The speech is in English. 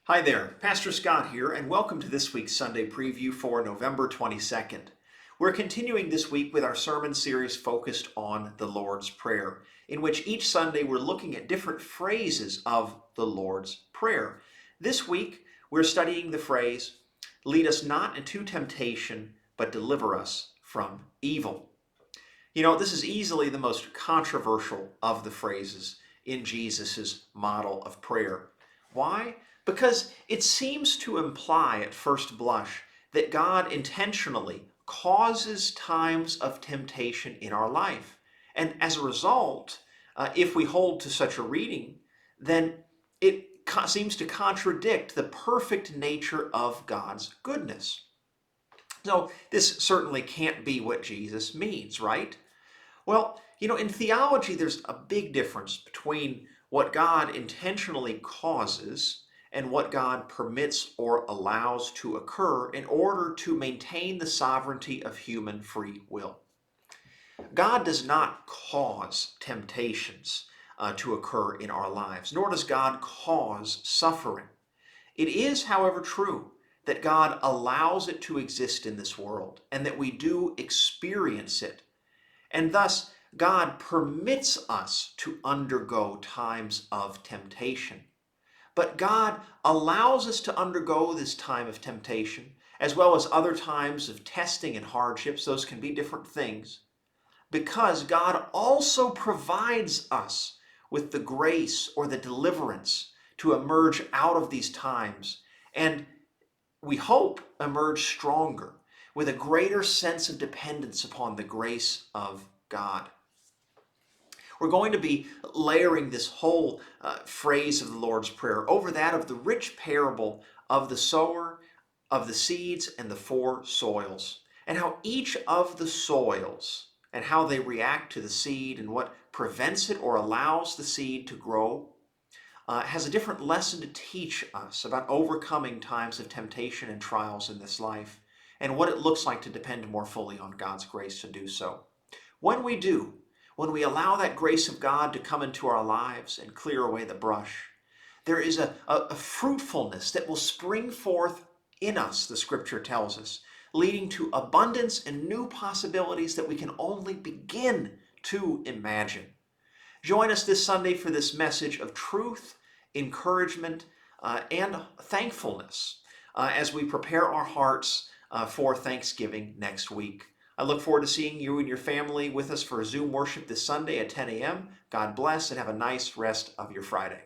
Hi there, Pastor Scott here, and welcome to this week's Sunday preview for November 22nd. We're continuing this week with our sermon series focused on the Lord's Prayer, in which each Sunday we're looking at different phrases of the Lord's Prayer. This week we're studying the phrase, "Lead us not into temptation, but deliver us from evil." This is easily the most controversial of the phrases in Jesus' model of prayer. Why? Because it seems to imply at first blush that God intentionally causes times of temptation in our life. And as a result, if we hold to such a reading, then it seems to contradict the perfect nature of God's goodness. So this certainly can't be what Jesus means, right? Well, in theology, there's a big difference between what God intentionally causes and what God permits or allows to occur in order to maintain the sovereignty of human free will. God does not cause temptations to occur in our lives, nor does God cause suffering. It is, however, true that God allows it to exist in this world and that we do experience it. And thus, God permits us to undergo times of temptation. But God allows us to undergo this time of temptation, as well as other times of testing and hardships. Those can be different things, because God also provides us with the grace or the deliverance to emerge out of these times, and we hope emerge stronger with a greater sense of dependence upon the grace of God. We're going to be layering this whole phrase of the Lord's Prayer over that of the rich parable of the sower, of the seeds, and the four soils, and how each of the soils and how they react to the seed and what prevents it or allows the seed to grow has a different lesson to teach us about overcoming times of temptation and trials in this life, and what it looks like to depend more fully on God's grace to do so. When we do, when we allow that grace of God to come into our lives and clear away the brush, there is a fruitfulness that will spring forth in us, the scripture tells us, leading to abundance and new possibilities that we can only begin to imagine. Join us this Sunday for this message of truth, encouragement, and thankfulness as we prepare our hearts for Thanksgiving next week. I look forward to seeing you and your family with us for Zoom worship this Sunday at 10 a.m. God bless and have a nice rest of your Friday.